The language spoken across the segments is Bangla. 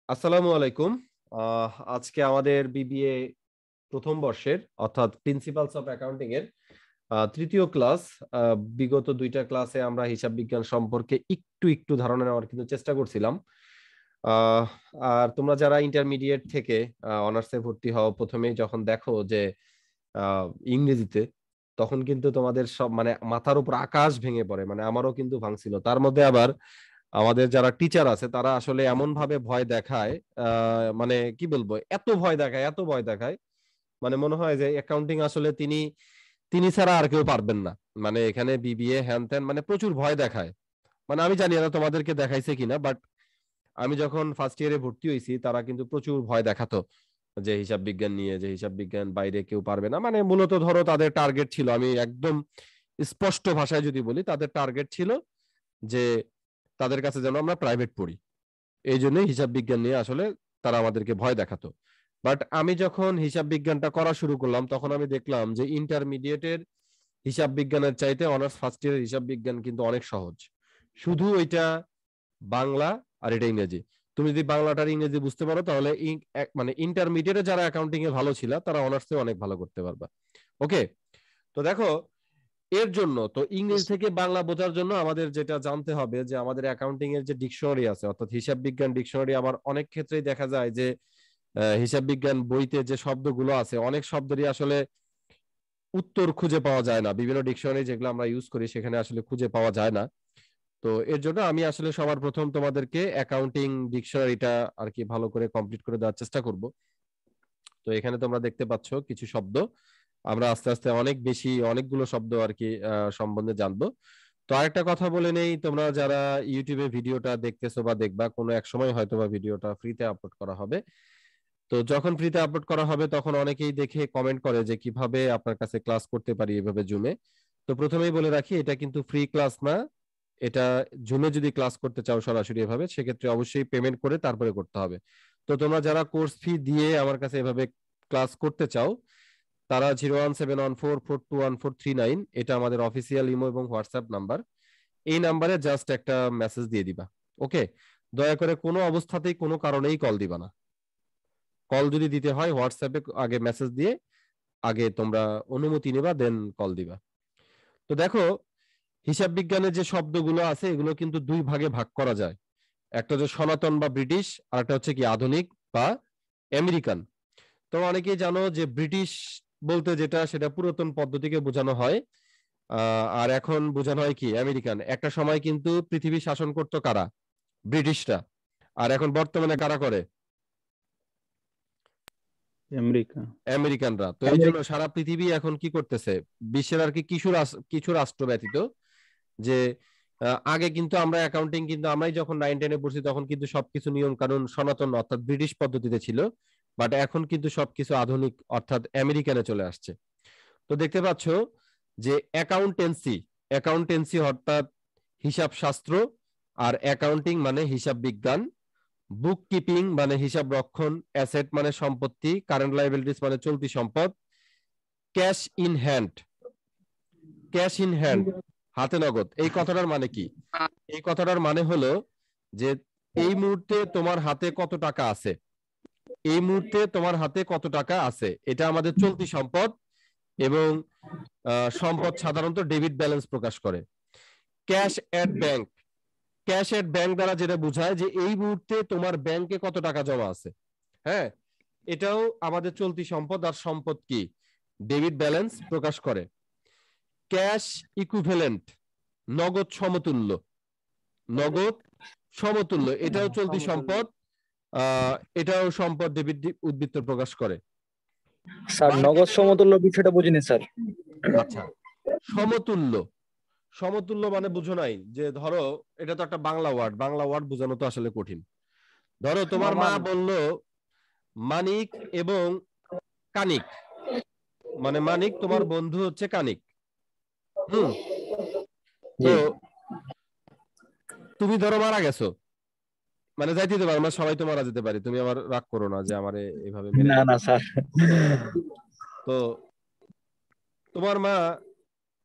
আসসালামু আলাইকুম। আজকে আমাদের বিবিএ প্রথম বর্ষের অর্থাৎ প্রিন্সিপালস অফ অ্যাকাউন্টিং এর তৃতীয় ক্লাস। বিগত দুইটা ক্লাসে আমরা হিসাব বিজ্ঞান সম্পর্কে একটু একটু ধারণা নেওয়ার কিন্তু চেষ্টা করছিলাম। আহ, আর তোমরা যারা ইন্টারমিডিয়েট থেকে অনার্সে ভর্তি হও, প্রথমেই যখন দেখো যে আহ, ইংরেজিতে, তখন কিন্তু তোমাদের সব মানে মাথার উপর আকাশ ভেঙে পড়ে, মানে আমারও কিন্তু ভাঙছিল। তার মধ্যে আবার আমাদের যারা টিচার আছে তারা আসলে এমন ভাবে ভয় দেখায়, মানে কি বলবো, এত ভয় দেখায়, এত ভয় দেখায়, মানে মনে হয় যে অ্যাকাউন্টিং আসলে তিনি তিনি ছাড়া আর কেউ পারবেন না। মানে এখানে বিবিএ হ্যান ত্যান, মানে প্রচুর ভয় দেখায়। মানে আমি জানি না তোমাদেরকে দেখাইছে কিনা, বাট আমি যখন ফার্স্ট ইয়ারে ভর্তি হয়েছি তারা কিন্তু প্রচুর ভয় দেখাতো যে হিসাব বিজ্ঞান নিয়ে, যে হিসাব বিজ্ঞান বাইরে কেউ পারবে না। মানে মূলত ধরো তাদের টার্গেট ছিল, আমি একদম স্পষ্ট ভাষায় যদি বলি, তাদের টার্গেট ছিল যে তাদের কাছে যেন আমরা প্রাইভেট পড়ি। এই জন্যই হিসাব বিজ্ঞান নিয়ে আসলে তারা আমাদেরকে ভয় দেখাতো। বাট আমি যখন হিসাব বিজ্ঞানটা করা শুরু করলাম তখন আমি দেখলাম যে ইন্টারমিডিয়েটের হিসাব বিজ্ঞানের চাইতে অনার্স ফার্স্ট ইয়ারের হিসাব বিজ্ঞান কিন্তু অনেক সহজ। শুধু ওইটা বাংলা আর এটা ইংরেজি। তুমি যদি বাংলাটার ইংরেজি বুঝতে পারো তাহলে মানে ইন্টারমিডিয়েটে যারা অ্যাকাউন্টিং এ ভালো ছিল তারা অনার্সে অনেক ভালো করতে পারবা। ওকে, তো দেখো, এর জন্য তো ইংরেজি থেকে বাংলা বোঝার জন্য আমাদের যেটা জানতে হবে যে আমাদের অ্যাকাউন্টিং এর যে ডিকশনারি আছে, অর্থাৎ হিসাব বিজ্ঞান ডিকশনারি। আবার অনেক ক্ষেত্রেই দেখা যায় যে হিসাব বিজ্ঞান বইতে যে শব্দগুলো আছে অনেক শব্দেরই আসলে উত্তর খুঁজে পাওয়া যায় না, বিভিন্ন ডিকশনারি যেগুলো আমরা ইউজ করি সেখানে আসলে খুঁজে পাওয়া যায় না। তো এর জন্য আমি আসলে সবার প্রথম তোমাদেরকে অ্যাকাউন্টিং ডিকশনারিটা আর কি ভালো করে কমপ্লিট করে দেওয়ার চেষ্টা করব। তো এখানে তোমরা দেখতে পাচ্ছ কিছু শব্দ, আমরা আস্তে আস্তে অনেক বেশি অনেকগুলো শব্দ আর কি সম্বন্ধে জানবো। তো আরেকটা কথা বলে নেই, তোমরা যারা ইউটিউবে ভিডিওটা দেখতেছো বা দেখবা, কোনো এক সময় হয়তো বা ভিডিওটা ফ্রিতে আপলোড করা হবে। তো যখন ফ্রিতে আপলোড করা হবে তখন অনেকেই দেখে কমেন্ট করে যে কিভাবে আপনার কাছে ক্লাস করতে পারি এভাবে জুমে। তো প্রথমেই বলে রাখি, এটা কিন্তু ফ্রি ক্লাস না। এটা জুমে যদি ক্লাস করতে চাও সরাসরি এভাবে, সেক্ষেত্রে অবশ্যই পেমেন্ট করে তারপরে করতে হবে। তো তোমরা যারা কোর্স ফি দিয়ে আমার কাছে এভাবে ক্লাস করতে চাও, তারা 0171442149, এটা আমাদের অফিসিয়াল ইমো এবং হোয়াটসঅ্যাপ নাম্বার। এই নাম্বারে জাস্ট একটা মেসেজ দিয়ে দিবা। ওকে, দয়া করে কোনো অবস্থাতেই কোনো কারণেই কল দিবা না। কল যদি দিতে হয় হোয়াটসঅ্যাপে আগে মেসেজ দিয়ে আগে তোমরা অনুমতি নেবা, দেন কল দিবা। তো দেখো, হিসাব বিজ্ঞানের যে শব্দগুলো আছে এগুলো কিন্তু দুই ভাগে ভাগ করা যায়। একটা হচ্ছে সনাতন বা ব্রিটিশ, আর একটা হচ্ছে কি আধুনিক বা আমেরিকান। তো অনেকেই জানো যে ব্রিটিশ বলতে যেটা, সেটা পুরাতন পদ্ধতিকে বোঝানো হয়। আর এখন বোঝানো হয় কি আমেরিকান। একটা সময় কিন্তু পৃথিবী শাসন করতো কারা? ব্রিটিশরা। আর এখন বর্তমানে কারা করে? আমেরিকা। আমেরিকানরা। তো এই জন্য সারা পৃথিবী এখন কি করতেছে, বিশ্বের আর কি কিছু রাষ্ট্র ব্যতীত, যে আগে কিন্তু আমরা অ্যাকাউন্টিং কিন্তু আমরাই যখন 9-10-এ পড়ছি তখন কিন্তু সবকিছু নিয়ম কানুন সনাতন অর্থাৎ ব্রিটিশ পদ্ধতিতে ছিল। বাট এখন কিন্তু সবকিছু আধুনিক অর্থাৎ আমেরিকানে চলে আসছে। তো দেখতে পাচ্ছ যে অ্যাকাউন্টেন্সি, অ্যাকাউন্টেন্সি অর্থাৎ হিসাব শাস্ত্র, আর অ্যাকাউন্টিং মানে হিসাব বিজ্ঞান, বুক কিপিং মানে হিসাব রক্ষণ, অ্যাসেট মানে সম্পত্তি, কারেন্ট লাইবিলিটিস মানে চলতি সম্পদ, cash in hand, cash in hand হাতে নগদ, এই কথাটার মানে কি? এই কথাটার মানে হলো যে এই মুহূর্তে তোমার হাতে কত টাকা আছে, এই মুহূর্তে তোমার হাতে কত টাকা আছে, এটা আমাদের চলতি সম্পদ। এবং সম্পদ সাধারণত ডেবিট ব্যালেন্স প্রকাশ করে। ক্যাশ এট ব্যাংক, ক্যাশ এট ব্যাংক দ্বারা যেটা বোঝায় যে এই মুহূর্তে তোমার ব্যাংকে কত টাকা জমা আছে। হ্যাঁ, এটাও আমাদের চলতি সম্পদ, আর সম্পদ কি ডেবিট ব্যালেন্স প্রকাশ করে। ক্যাশ ইকুইভ্যালেন্ট, নগদ সমতুল্য, নগদ সমতুল্য, এটাও চলতি সম্পদ, এটাও সম্পদ ডেবিট উদ্বৃত্ত প্রকাশ করে। স্যার নগদ সমতুল্য বিষয়টা বুঝিনি স্যার। আচ্ছা, সমতুল্য, সমতুল্য মানে বুঝো নাই? যে ধরো, এটা তো একটা বাংলা ওয়ার্ড, বাংলা ওয়ার্ড বোঝানো তো আসলে কঠিন। ধরো তোমার মা বলল মানিক এবং কানিক, মানে মানিক তোমার বন্ধু হচ্ছে কানিক। হুম, তো তুমি ধরো মারা গেছো, মানে যাইতে দিতে পারো, আমরা সবাই তো মারা যেতে পারি, তুমি আমার রাগ করো না যে আমারে এভাবে মেরে না দিল। না স্যার। তো তোমার মা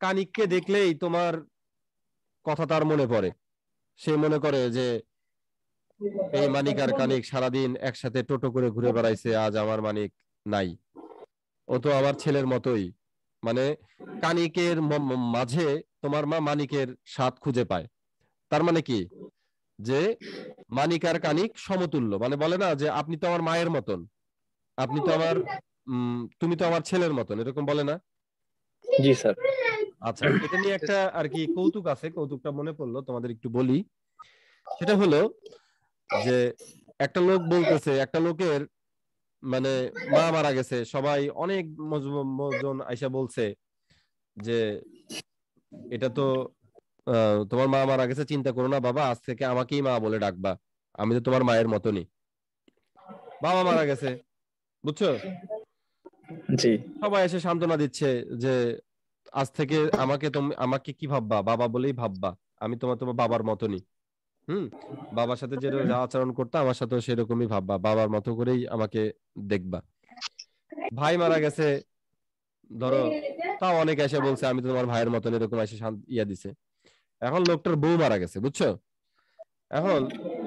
কানিককে দেখলেই তোমার কথা তার মনে পড়ে। সে মনে করে যে এই মানিক আর কানিক সারাদিন একসাথে টোটো করে ঘুরে বেড়াইছে, আজ আমার মানিক নাই। ও তো আমার ছেলের মতোই, মানে কানিকের মাঝে তোমার মা মানিকের স্বাদ খুঁজে পায়। তার মানে কি, যে মানিক আর কানিক সমতুল্য, মানে বলে না যে আপনি তো আমার মায়ের মতন, আপনি তো আমার তুমি তো আমার ছেলের মতন, এরকম বলে না? জি স্যার। আচ্ছা, এটা নিয়ে একটা আর কি কৌতুক আছে, কৌতুকটা মনে পড়লো তোমাদের একটু বলি। সেটা হলো যে একটা লোক বলতেছে, একটা লোকের মানে মা মারা গেছে, সবাই অনেক জন আইসা বলছে যে এটা তো তোমার মা মারা গেছে, চিন্তা করো না বাবা, আজ থেকে আমাকেই মা বলে ডাকবা, আমি তো তোমার মায়ের মতনই। বাবা মারা গেছে, বুঝছো? জি। সবাই এসে সান্ত্বনা দিচ্ছে যে আজ থেকে আমাকে কি ভাববা, বাবা বলেই ভাববা, আমি তোমার বাবার মতনই। বাবার সাথে যেরকম যা আচরণ করতে আমার সাথেও সেরকমই ভাববা, বাবার মতো করেই আমাকে দেখবা। ভাই মারা গেছে ধরো, তাও অনেকে এসে বলছে আমি তো তোমার ভাইয়ের মতন, এরকম এসে ইয়া দিছে। এখন লোকটার বউ মারা গেছে, বুঝছো? এখন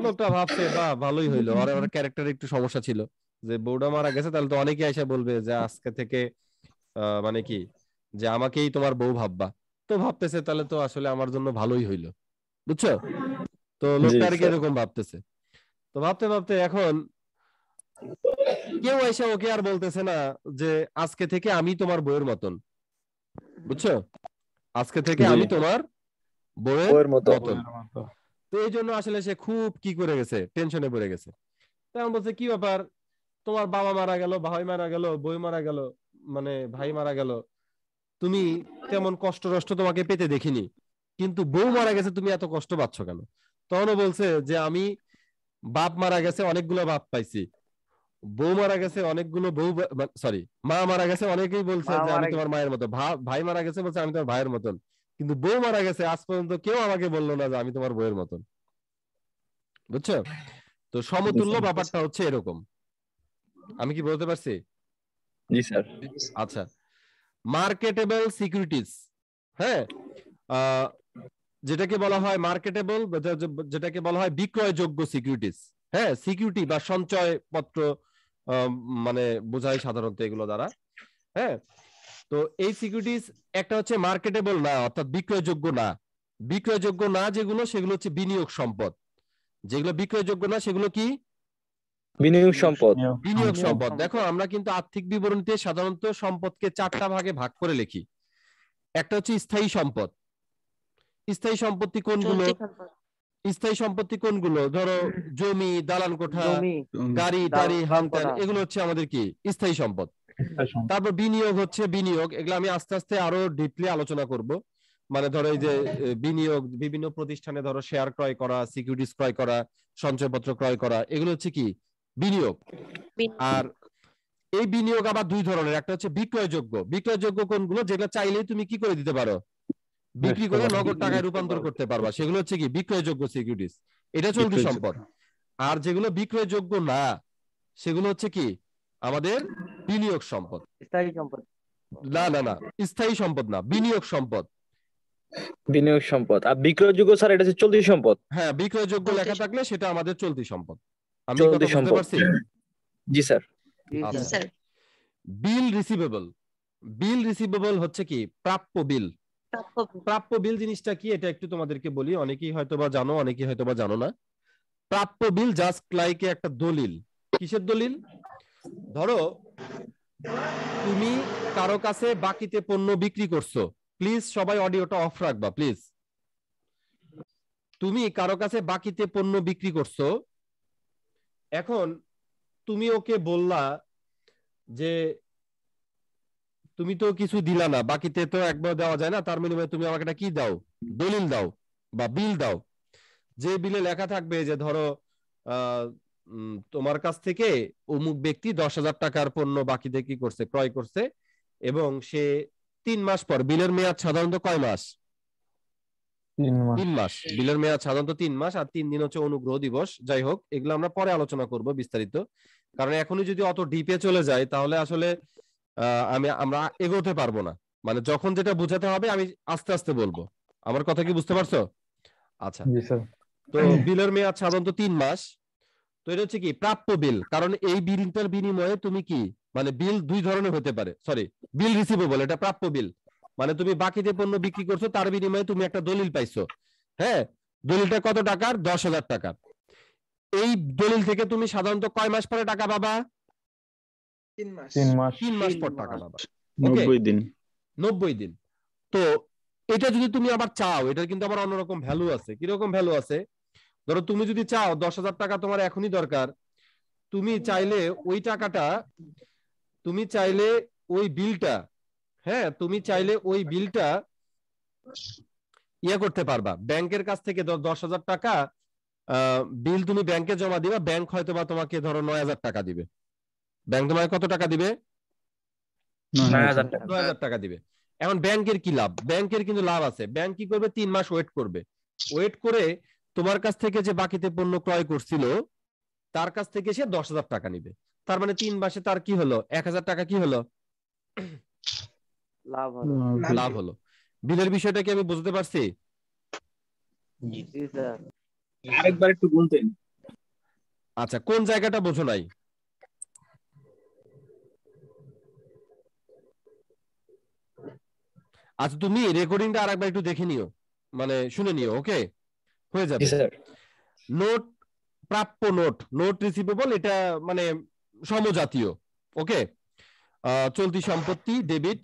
লোকটা ভাবছে বা ভালোই হইলো, আর ওর ক্যারেক্টার একটু সমস্যা ছিল, যে বউটা মারা গেছে তাহলে তো অনেকে এসে বলবে যে আজকে থেকে মানে কি, যে আমাকেই তোমার বউ ভাববা। তো ভাবতেছে তাহলে তো আসলে আমার জন্য ভালোই হইলো, বুঝছো? তো জি লোকটা আর কি স্যার। এরকম ভাবতেছে। তো ভাবতে ভাবতে এখন কেউ এসে ওকে আর বলতেছে না যে আজকে থেকে আমি তোমার বউয়ের মতন, বুঝছো? আজকে থেকে জি। আমি তোমার বউয়ের বউয়ের মতো। মতন। তো এই জন্য আসলে সে খুব কি করে গেছে, টেনশনে পড়ে গেছে। তেমন বলছে কি ব্যাপার, তোমার বাবা মারা গেল, ভাই মারা গেল, বই মারা গেল, মানে ভাই মারা গেল, তুমি তেমন কষ্ট নষ্ট তোমাকে পেতে দেখিনি, কিন্তু বউ মারা গেছে তুমি এত কষ্ট পাচ্ছ কেন? তখনও বলছে যে আমি বাপ মারা গেছে অনেকগুলো বাপ পাইছি, বউ মারা গেছে অনেকগুলো বউ, সরি, মা মারা গেছে অনেকেই বলছে যে আমি তোমার মায়ের মতো, ভাই মারা গেছে বলছে আমি তোমার ভাইয়ের মতন, কিন্তু বউ মারা গেছে আজ পর্যন্ত কেউ আমাকে বললো না যে আমি তোমার বউয়ের মতন, বুঝছো? তো সমতুল্য ব্যাপারটা হচ্ছে এরকম। আমি কি বলতে পারছি? জি স্যার। আচ্ছা, মার্কেটেবল সিকিউরিটিজ, হ্যাঁ, যেটাকে বলা হয় মার্কেটেবল, যেটাকে বলা হয় বিক্রয়যোগ্য সিকিউরিটিজ, হ্যাঁ, সিকিউরিটি বা সঞ্চয় পত্র মানে বোঝায় সাধারণত এগুলো দ্বারা, হ্যাঁ। তো এই সিকিউরিটিজ একটা হচ্ছে মার্কেটেবল না, অর্থাৎ বিক্রয়যোগ্য না। বিক্রয়যোগ্য না যেগুলো, সেগুলো হচ্ছে বিনিয়োগ সম্পদ। যেগুলো বিক্রয়যোগ্য না সেগুলো কি? বিনিয়োগ সম্পদ। বিনিয়োগ সম্পদ। দেখো আমরা কিন্তু আর্থিক বিবরণীতে সাধারণত সম্পদকে 4টা ভাগে ভাগ করে লিখি। একটা হচ্ছে স্থায়ী সম্পদ। স্থায়ী সম্পত্তি কোনগুলো? স্থায়ী সম্পত্তি কোনগুলো? ধরো জমি, দালান কোঠা, গাড়ি টাড়ি, হান ত্যান, এগুলো হচ্ছে আমাদের কি স্থায়ী সম্পদ। তারপর বিনিয়োগ হচ্ছে বিনিয়োগ, এগুলো আমি আস্তে আস্তে আরো ডিপলি আলোচনা করব। মানে ধরো এই যে বিনিয়োগ, বিভিন্ন প্রতিষ্ঠানে ধরো শেয়ার ক্রয় করা, সিকিউরিটিজ ক্রয় করা, সঞ্চয়পত্র ক্রয় করা, এগুলো হচ্ছে কি বিনিয়োগ। আর এই বিনিয়োগ আবার দুই ধরনের, একটা হচ্ছে বিক্রয়যোগ্য। বিক্রয়যোগ্য কোনগুলো? যেগুলো চাইলেই তুমি কি করে দিতে পারো, বিক্রি করে নগদ টাকায় রূপান্তর করতে পারবা, সেগুলো হচ্ছে কি বিক্রয়যোগ্য সিকিউরিটিজ, এটা চলতি সম্পদ। আর যেগুলো বিক্রয়যোগ্য না সেগুলো হচ্ছে কি আমাদের বিনিয়োগ সম্পদ। স্থায়ী সম্পদ। না না না, স্থায়ী সম্পদ না, বিনিয়োগ সম্পদ। বিনিয়োগ সম্পদ। আর বিক্রয়যোগ্য স্যার এটা হচ্ছে চলতি সম্পদ। হ্যাঁ, বিক্রয়যোগ্য লেখা থাকলে সেটা আমাদের চলতি সম্পদ। আমি চলতি কথা বুঝতে সম্পদ। পারছি? জি স্যার। আচ্ছা, বিল রিসিভেবল। বিল রিসিভেবল হচ্ছে কি প্রাপ্য বিল। প্রাপ্য বিল জিনিসটা কি এটা একটু তোমাদেরকে বলি, অনেকেই হয়তোবা জানো, অনেকেই হয়তোবা জানো না। প্রাপ্য বিল জাস্ট লাইক একটা দলিল। কিসের দলিল? ধরো তুমি কারো কাছে বাকিতে পণ্য বিক্রি করছো, প্লিজ সবাই অডিওটা অফ রাখবা প্লিজ। তুমি কারো কাছে বাকিতে পণ্য বিক্রি করছো, এখন তুমি ওকে বললা যে তুমি তো কিছু দিলা না, বাকিতে তো একবার দেওয়া যায় না, তার বিনিময়ে তুমি আমাকে একটা কি দাও, দলিল দাও বা বিল দাও। যে বিলে লেখা থাকবে যে ধরো তোমার কাছ থেকে অমুক ব্যক্তি 10,000 টাকার পণ্য বাকিতে কি করছে, ক্রয় করছে, এবং সে 3 মাস পর, বিলের মেয়াদ সাধারণত কয় মাস? 3 মাস। বিলের মেয়াদ সাধারণত 3 মাস, আর 3 দিন হচ্ছে অনুগ্রহ দিবস। যাই হোক, এগুলো আমরা পরে আলোচনা করব বিস্তারিত, কারণ এখনই যদি অত ডিপে চলে যায় তাহলে আসলে আমরা এগোতে পারবো না। মানে যখন যেটা বোঝাতে হবে আমি আস্তে আস্তে বলবো। আমার কথা কি বুঝতে পারছো? আচ্ছা, তো বিলের মেয়াদ সাধারণত 3 মাস। তো এটা হচ্ছে কি প্রাপ্য বিল, কারণ এই বিলটার বিনিময়ে তুমি কি মানে বিল দুই ধরনের হতে পারে, সরি বিল রিসিভেবল, এটা প্রাপ্য বিল মানে তুমি বাকিতে পণ্য বিক্রি করছো তার বিনিময়ে তুমি একটা দলিল পাইছো। হ্যাঁ, দলিলটা কত টাকার? 10,000 টাকা। এই দলিল থেকে তুমি সাধারণত কয় মাস পরে টাকা পাবা? 3 মাস 3 মাস পর টাকা পাবা। 90 দিন। 90 দিন। তো এটা যদি তুমি আবার চাও, এটার কিন্তু আবার অন্যরকম ভ্যালু আছে। কিরকম ভ্যালু আছে? ধরো তুমি যদি চাও 10,000 টাকা তোমার এখনই দরকার, তুমি চাইলে ওই টাকাটা, তুমি চাইলে ওই বিলটা, হ্যাঁ তুমি চাইলে ওই বিলটা ইয়ে করতে পারবা, ব্যাংকের কাছ থেকে 10,000 টাকা বিল তুমি ব্যাংকে জমা দিবা, ব্যাংক হয়তো বা তোমাকে ধরো 9,000 টাকা দিবে। ব্যাংক তোমাকে কত টাকা দিবে? 9,000 টাকা। 9,000 টাকা দিবে। এখন ব্যাংকের কি লাভ? ব্যাংকের কিন্তু লাভ আছে। ব্যাংক কি করবে? 3 মাস ওয়েট করবে। ওয়েট করে তোমার কাছ থেকে যে বাকিতে পণ্য ক্রয় করছিল তার কাছ থেকে সে 10,000 টাকা নিবে। তার মানে 3 মাসে তার কি হলো? 1,000 টাকা কি হলো? লাভ হলো। বিলের বিষয়টা কি আমি বুঝতে পারছি? আরেকবার একটু বলতেন। আচ্ছা, কোন জায়গাটা বোঝো নাই? আচ্ছা, তুমি রেকর্ডিংটা আরেকবার একটু দেখে নিও, মানে শুনে নিও। ওকে, হয়ে যাবে। জি স্যার। নোট, প্রাপ্য নোট, নোট রিসিভেবল, এটা মানে সমজাতীয়। ওকে, চলতি সম্পত্তি ডেবিট।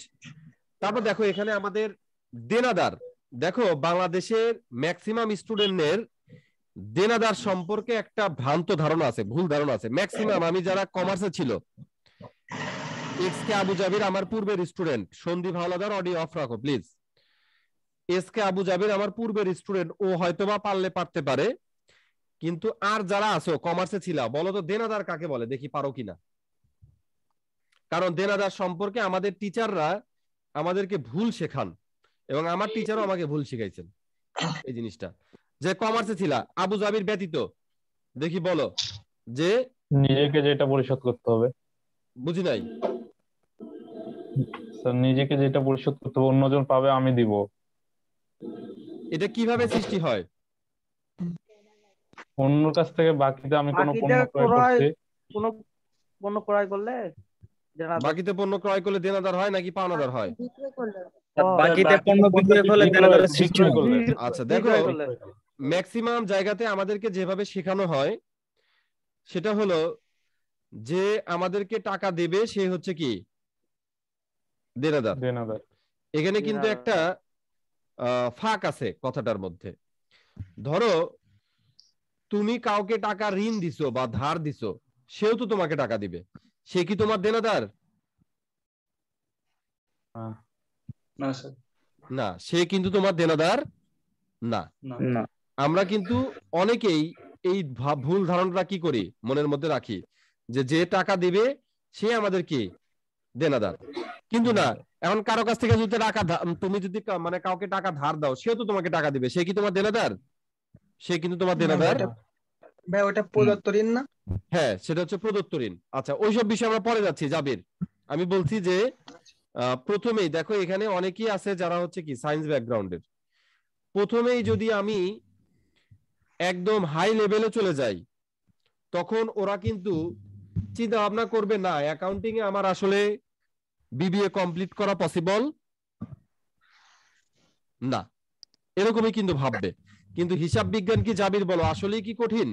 তারপর দেখো এখানে আমাদের দেনাদার। দেখো বাংলাদেশের ম্যাক্সিমাম স্টুডেন্টের দেনাদার সম্পর্কে একটা ভ্রান্ত ধারণা আছে, ভুল ধারণা আছে ম্যাক্সিমাম। আমি যারা কমার্সে ছিল, এক্স কে আবু জাবির আমার পূর্বের student, Sandip Howlader audio off রাখো please. S K Abu Jabir আমার পূর্বের স্টুডেন্ট, ও হয়তোবা পারলে পারতে পারে, কিন্তু আর যারা আছো কমার্সে ছিল, বলো তো দেনাদার কাকে বলে, দেখি পারো কিনা। কারণ দেনাদার সম্পর্কে আমাদের টিচাররা আমাদেরকে ভুল শেখান, এবং আমার টিচারও আমাকে ভুল শিখাইছেন এই জিনিসটা। যে কমার্সে ছিল আবু জাবির ব্যতীত, দেখি বলো যে নিজেকে যেটা পরিশোধ করতে হবে বুঝি নাই স্যার, নিজেকে যেটা পরিশোধ করতে হবে অন্যজন পাবে, আমি দিব। এটা কিভাবে সৃষ্টি হয়? অন্যর কাছ থেকে বাকিতে আমি কোনো বাকিতে পণ্য ক্রয় করছি, কোনো পণ্য ক্রয় করলে দেনাদার। বাকিতে পণ্য ক্রয় করলে দেনাদার হয় নাকি পাওনাদার হয়? বাকিতে পণ্য বিক্রয় হলে দেনাদারের সৃষ্টি বিক্রয় হবে। করলে। আচ্ছা দেখো, বিক্রয় করলে। ম্যাক্সিমাম জায়গাতে আমাদেরকে যেভাবে শেখানো হয় সেটা হলো যে আমাদেরকে টাকা দেবে সে হচ্ছে কি দেনাদার। দেনাদার। এখানে কিন্তু একটা ফাঁক আছে কথাটার মধ্যে। ধরো তুমি কাউকে টাকা ঋণ দিছো বা ধার দিছো, সেও তো তোমাকে টাকা দিবে, সে কি তোমার দেনাদার? না স্যার, না, সে কিন্তু তোমার দেনাদার না। না। আমরা কিন্তু অনেকেই এই ভুল ধারণাটা কি করি, মনের মধ্যে রাখি যে যে টাকা দিবে সে আমাদের কি দেনাদার, কিন্তু না। এখন কারো কাছ থেকে যদি টাকা তুমি যদি মানে কাউকে টাকা ধার দাও, সেও তো তোমাকে টাকা দিবে, সে কি তোমার দেনাদার? সে কিন্তু তোমার দেনাদার। ভাই ওটা প্রদত্ত ঋণ না? হ্যাঁ, সেটা হচ্ছে প্রদত্ত ঋণ। আচ্ছা, ওইসব বিষয়ে আমরা পরে যাচ্ছি জাবির। আমি বলছি যে প্রথমেই দেখো এখানে অনেকেই আছে যারা হচ্ছে কি সায়েন্স ব্যাকগ্রাউন্ডের। প্রথমেই যদি আমি একদম হাই লেভেলে চলে যাই, তখন ওরা কিন্তু চিন্তা ভাবনা করবে না অ্যাকাউন্টিং এ আমার আসলে বিবিএ কমপ্লিট করা পসিবল না, এরকমই কিন্তু ভাববে। কিন্তু হিসাব বিজ্ঞান কি জাবির বলো আসলেই কি কঠিন?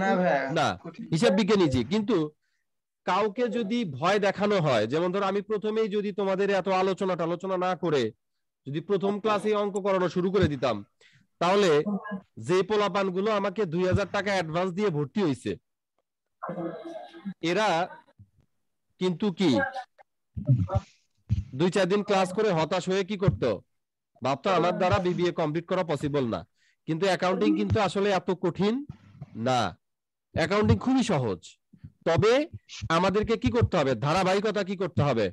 না ভাই, না, হিসাব বিজ্ঞান ইজি। কিন্তু কাউকে যদি ভয় দেখানো হয়, যেমন ধরো আমি প্রথমেই যদি তোমাদের এত আলোচনা না করে যদি প্রথম ক্লাসে অঙ্ক করানো শুরু করে দিতাম, তাহলে যে পোলাপান গুলো আমাকে 2,000 টাকা অ্যাডভান্স দিয়ে ভর্তি হয়েছে, এরা কিন্তু কি 2-4 দিন ক্লাস করে হতাশ হয়ে কি করতো, ভাবতো আমার দ্বারা বিবিএ কমপ্লিট করা পসিবল না। কিন্তু অ্যাকাউন্টিং কিন্তু আসলে এত কঠিন না, অ্যাকাউন্টিং খুবই সহজ। তবে আমাদেরকে কি করতে হবে, ধারাবাহিকতা কি করতে হবে,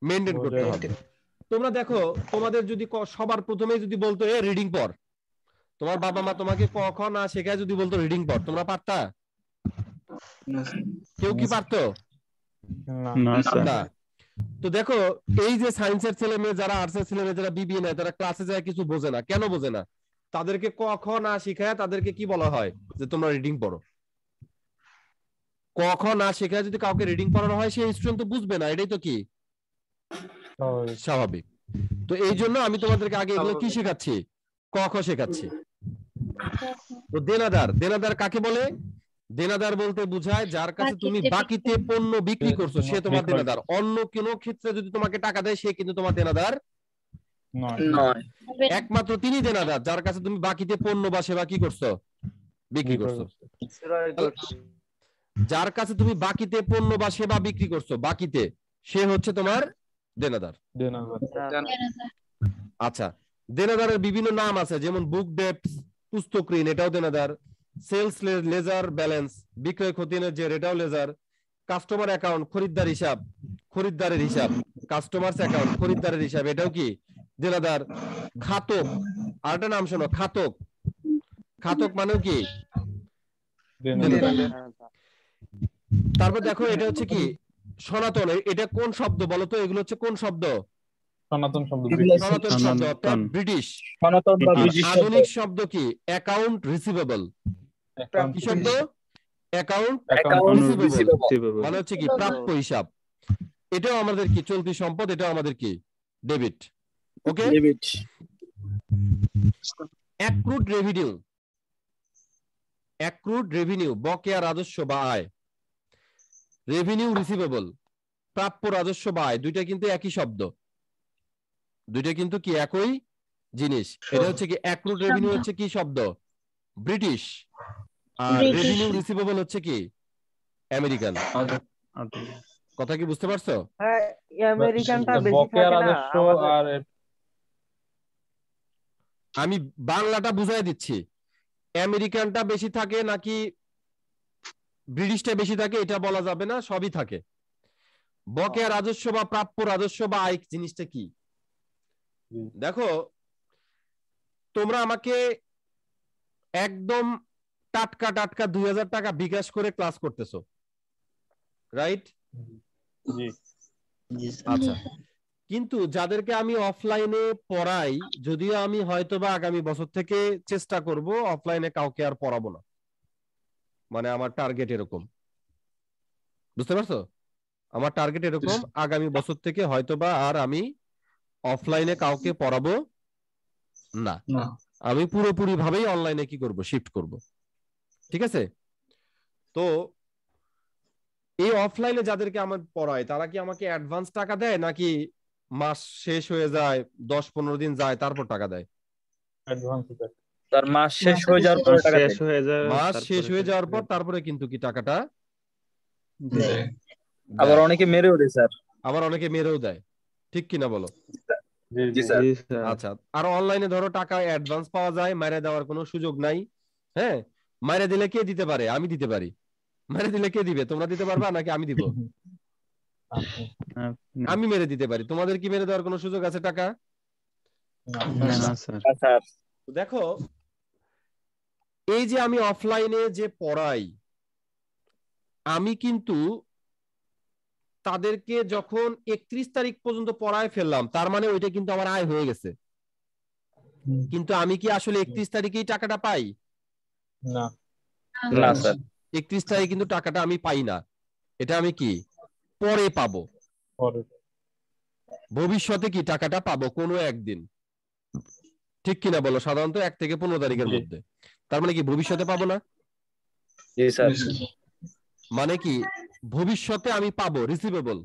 মেনটেন করতে হবে। তোমরা দেখো, তোমাদের যদি সবার প্রথমে যদি বলতো এ রিডিং পড়, তোমার বাবা মা তোমাকে ক খ না শেখায় যদি বলতো রিডিং পড়, তোমরা পারতা? কেউ কি পারতো? না স্যার। না। তো দেখো এই যে সায়েন্সের ছেলে মেয়ে যারা, আর্টসের ছেলে মেয়ে যারা বিবিএ নেয়, তারা ক্লাসে যায় কিছু বোঝে না। কেন বোঝে না? তাদেরকে ক খ না শিখায় তাদেরকে কি বলা হয় যে তোমরা রিডিং পড়ো। কখন না শেখায় যদি কাউকে রিডিং পড়ানো হয় সেই স্টুডেন্ট তো বুঝবে না, এটাই তো কি স্বাভাবিক। তো এই জন্য আমি তোমাদেরকে আগে এগুলো কি শেখাচ্ছি, ক খ শেখাচ্ছি। তো দেনাদার, দেনাদার কাকে বলে? দেনাদার বলতে বোঝায় যার কাছে তুমি বাকিতে পণ্য বিক্রি করছো সে তোমার দেনাদার। অন্য কোনো ক্ষেত্রে যদি তোমাকে টাকা দেয় সে কিন্তু তোমার দেনাদার নয়। একমাত্র তিনি দেনাদার যার কাছে তুমি বাকিতে পণ্য বা সেবা কি করছো, বিক্রি করছো। যার কাছে তুমি বাকিতে পণ্য বা সেবা বিক্রি করছো বাকিতে, সে হচ্ছে তোমার দেনাদার। আচ্ছা, দেনাদারের বিভিন্ন নাম আছে, যেমন বুক ডেপস, পুস্তক ঋণ, এটাও দেনাদার। সেলস লেজার ব্যালেন্স, বিক্রয় খতিয়ানের জের, এটাও লেজার। কাস্টমার অ্যাকাউন্ট, খরিদ্দার হিসাব, খরিদ্দারের হিসাব। কাস্টমার্স অ্যাকাউন্ট, খরিদ্দারের হিসাব, এটাও কি দেনাদার। খাতক, আরেকটা নাম শোনো, খাতক। খাতক মানেও কি দেনাদার। তারপর দেখো এটা হচ্ছে কি সনাতন, এটা কোন শব্দ বলো তো? এগুলো হচ্ছে কোন শব্দ? সনাতন শব্দ, সনাতন শব্দ অর্থাৎ ব্রিটিশ। সনাতন বা ব্রিটিশ শব্দ। আধুনিক শব্দ কি? Account receivable. কি শব্দ? অ্যাকাউন্ট রিসিভেবল মানে হচ্ছে কি প্রাপ্য হিসাব। এটাও আমাদের কি চলতি সম্পদ, এটাও আমাদের কি debit. Okay, debit. Accrued revenue, accrued revenue বকেয়া রাজস্ব বা আয়। রেভিনিউ রিসিভেবল প্রাপ্য রাজস্ব বা আয়, দুইটা কিন্তু একই শব্দ, দুইটা কিন্তু কি একই জিনিস। এটা হচ্ছে কি অ্যাক্রুড রেভিনিউ হচ্ছে কি শব্দ? ব্রিটিশ। আর রেভিনিউ রিসিভেবল হচ্ছে কি আমেরিকান। কথা কি বুঝতে পারছো? হ্যাঁ, আমেরিকানটা বেশি বকেয়া থাকে না রাজস্ব আমাদের। আর আমি বাংলাটা বুঝাই দিচ্ছি, আমেরিকানটা বেশি থাকে নাকি ব্রিটিশটা বেশি থাকে এটা বলা যাবে না, সবই থাকে। বকেয়া রাজস্ব বা প্রাপ্য রাজস্ব বা আয় জিনিসটা কি? দেখো, তোমরা আমাকে একদম টাটকা টাটকা 2000 টাকা বিকাশ করে ক্লাস করতেছো, রাইট? আচ্ছা, কিন্তু যাদেরকে আমি অফলাইনে পড়াই, যদিও আমি হয়তোবা আগামী বছর থেকে চেষ্টা করব অফলাইনে কাউকে আর পড়াবো না, মানে আমার টার্গেট এরকম, বুঝতে পারছো? আমার টার্গেট এরকম, আগামী বছর থেকে হয়তোবা আর আমি অফলাইনে কাউকে পড়াবো না, আমি পুরোপুরি ভাবেই অনলাইনে কি করব, শিফট করব। ঠিক আছে? তো এই অফলাইনে যাদেরকে আমার পড়ায় তারা কি আমাকে অ্যাডভান্স টাকা দেয় নাকি মাস শেষ হয়ে যায় 10-15 দিন যায় তারপর টাকা দেয়? তার মাস শেষ হয়ে যাওয়ার পর টাকা দেয়। মাস শেষ হয়ে যাওয়ার পর তারপরে কিন্তু কি টাকাটা দেয়। আবার অনেকে মেরেও দেয় স্যার। আবার অনেকে মেরেও দেয়, ঠিক কিনা বলো? জি স্যার। আচ্ছা, আর অনলাইনে ধরো টাকা অ্যাডভান্স পাওয়া যায়, মেরে দেওয়ার কোনো সুযোগ নাই। হ্যাঁ, মেরে দিলে কে দিতে পারে? আমি দিতে পারি। মেরে দিলে কে দিবে? তোমরা দিতে পারবা নাকি আমি দিব? আমি মেরে দিতে পারি। তোমাদের কি মেরে দেওয়ার কোনো সুযোগ আছে টাকা? দেখো, এই যে আমি অফলাইনে যে পড়াই, আমি কিন্তু তাদেরকে যখন 31 তারিখ পর্যন্ত পড়ায় ফেললাম, তার মানে ওইটা কিন্তু আমার আয় হয়ে গেছে। কিন্তু আমি কি আসলে 31 তারিখেই টাকাটা পাই? না, না স্যার। 31 তারিখ কিন্তু টাকাটা আমি পাই না, এটা আমি কি পরে পাবো। ভবিষ্যতে কি টাকাটা পাবো কোনো একদিন, ঠিক কিনা বলো? সাধারণত 1 থেকে 15 তারিখের মধ্যে। তার মানে কি ভবিষ্যতে পাবো না? জি স্যার। মানে কি ভবিষ্যতে আমি পাবো রিসিভেবল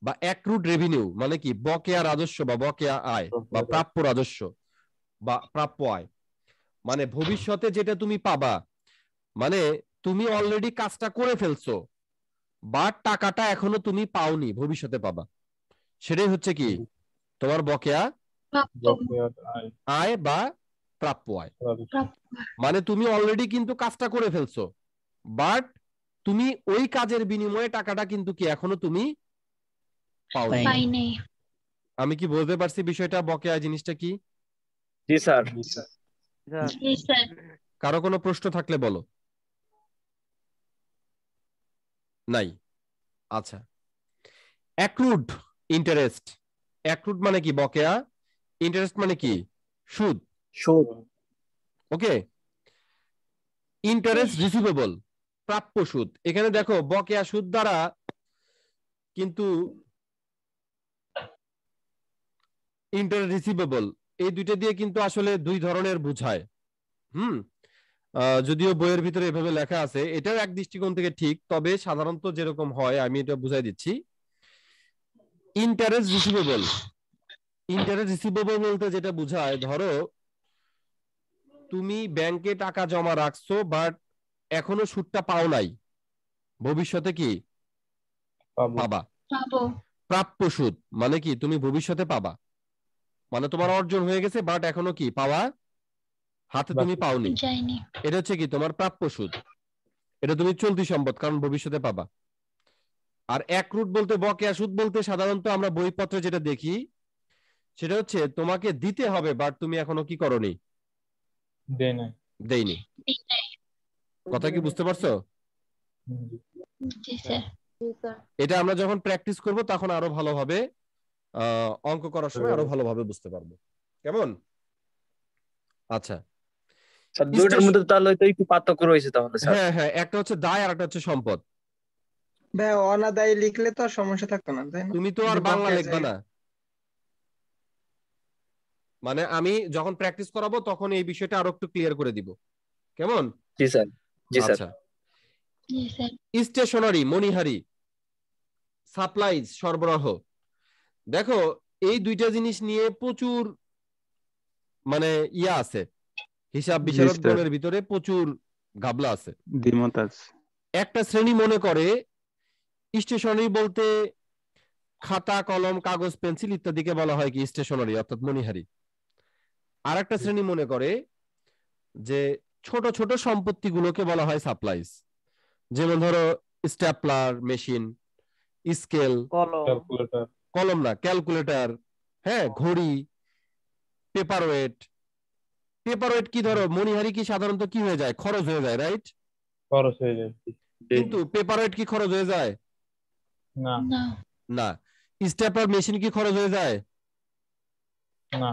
বা অ্যাক্রুড রেভিনিউ, মানে কি বকেয়া রাজস্ব বা বকেয়া আয় বা প্রাপ্য রাজস্ব বা প্রাপ্য আয়। মানে ভবিষ্যতে যেটা তুমি পাবা, মানে তুমি অলরেডি কাজটা করে ফেলছো বাট টাকাটা এখনো তুমি পাওনি, ভবিষ্যতে পাবা, সেটাই হচ্ছে কি তোমার বকেয়া আয় বা প্রাপ্য আয়। মানে তুমি অলরেডি কিন্তু কাজটা করে ফেলছো বাট তুমি ওই কাজের বিনিময়ে টাকাটা কিন্তু কি এখনো তুমি পাওনি। আমি কি বলতে পারছি বিষয়টা? বকেয়া জিনিসটা কি? জি স্যার। কারো কোনো প্রশ্ন থাকলে বলো। নাই? আচ্ছা, অ্যাক্রুড ইন্টারেস্ট। অ্যাক্রুড মানে কি বকেয়া, ইন্টারেস্ট মানে কি সুদ। সুদ। ওকে, ইন্টারেস্ট রিসিভেবল প্রাপ্য সুদ। এখানে দেখো বকেয়া সুদ দ্বারা কিন্তু ইন্টারেস্ট রিসিভেবল, এই দুইটা দিয়ে কিন্তু আসলে দুই ধরনের বুঝায়। যদিও বইয়ের ভিতরে এভাবে লেখা আছে, এটাও এক দৃষ্টিকোণ থেকে ঠিক, তবে সাধারণত যেরকম হয় আমি এটা বুঝাই দিচ্ছি। ইন্টারেস্ট রিসিভেবল, ইন্টারেস্ট রিসিভেবল বলতে যেটা বুঝায়, ধরো তুমি ব্যাংকে টাকা জমা রাখছো বাট এখনো সুদটা পাও নাই, ভবিষ্যতে কি পাবা। প্রাপ্য সুদ মানে কি তুমি ভবিষ্যতে পাবা, মানে তোমার অর্জন হয়ে গেছে বাট এখনো কি পাওয়া হাতে তুমি পাওনি, এটা হচ্ছে কি তোমার প্রাপ্য সুদ। এটা তুমি চলতি সম্পদ, কারণ ভবিষ্যতে পাবা। আর একরুট বলতে বকেয়া সুদ বলতে সাধারণত আমরা বইপত্রে যেটা দেখি সেটা হচ্ছে তোমাকে দিতে হবে বাট তুমি এখনো কি করনি, দেইনি। কথা কি বুঝতে পারছো? এটা আমরা যখন প্র্যাকটিস করব তখন আরো ভালোভাবে অঙ্ক করার সময় আরো ভালোভাবে বুঝতে পারবো। কেমন? আচ্ছা, স্যার দুইটার মধ্যে তাহলে তো একটু পার্থক্য রয়েছে তাহলে স্যার। হ্যাঁ হ্যাঁ, একটা হচ্ছে দায় আর একটা হচ্ছে সম্পদ। ভাই অনাদায়ী লিখলে তো আর সমস্যা থাকতো না, তাই না? তুমি তো আর যদি বাংলা বকেয়া লিখবে যায়। না, মানে আমি যখন প্র্যাকটিস করাবো তখন এই বিষয়টা আরো একটু ক্লিয়ার করে দিব। কেমন? জি স্যার, জি স্যার। আচ্ছা, স্টেশনারি মণিহারি, সাপ্লাইজ সরবরাহ। দেখো এই দুইটা জিনিস নিয়ে প্রচুর মানে ইয়া আছে, হিসাব বিশারদগণের ভিতরে প্রচুর ঘাবলা আছে, দ্বিমত আছে। একটা শ্রেণী মনে করে স্টেশনারি বলতে খাতা কলম কাগজ পেন্সিল ইত্যাদিকে বলা হয় কি স্টেশনারি অর্থাৎ মণিহারি। আর একটা শ্রেণী মনে করে যে ছোট ছোট সম্পত্তিগুলোকে বলা হয় সাপ্লাইজ, যেমন ধরো স্ট্যাপলার মেশিন, স্কেল, কলম না ক্যালকুলেটর, হ্যাঁ ঘড়ি, পেপার ওয়েট। পেপার ওয়েট কি ধরো মণিহারি কি সাধারণত কি হয়ে যায়, খরচ হয়ে যায়, রাইট? খরচ হয়ে যায়। কিন্তু পেপার ওয়েট কি খরচ হয়ে যায়? না না। স্ট্যাপলার মেশিন কি খরচ হয়ে যায়? না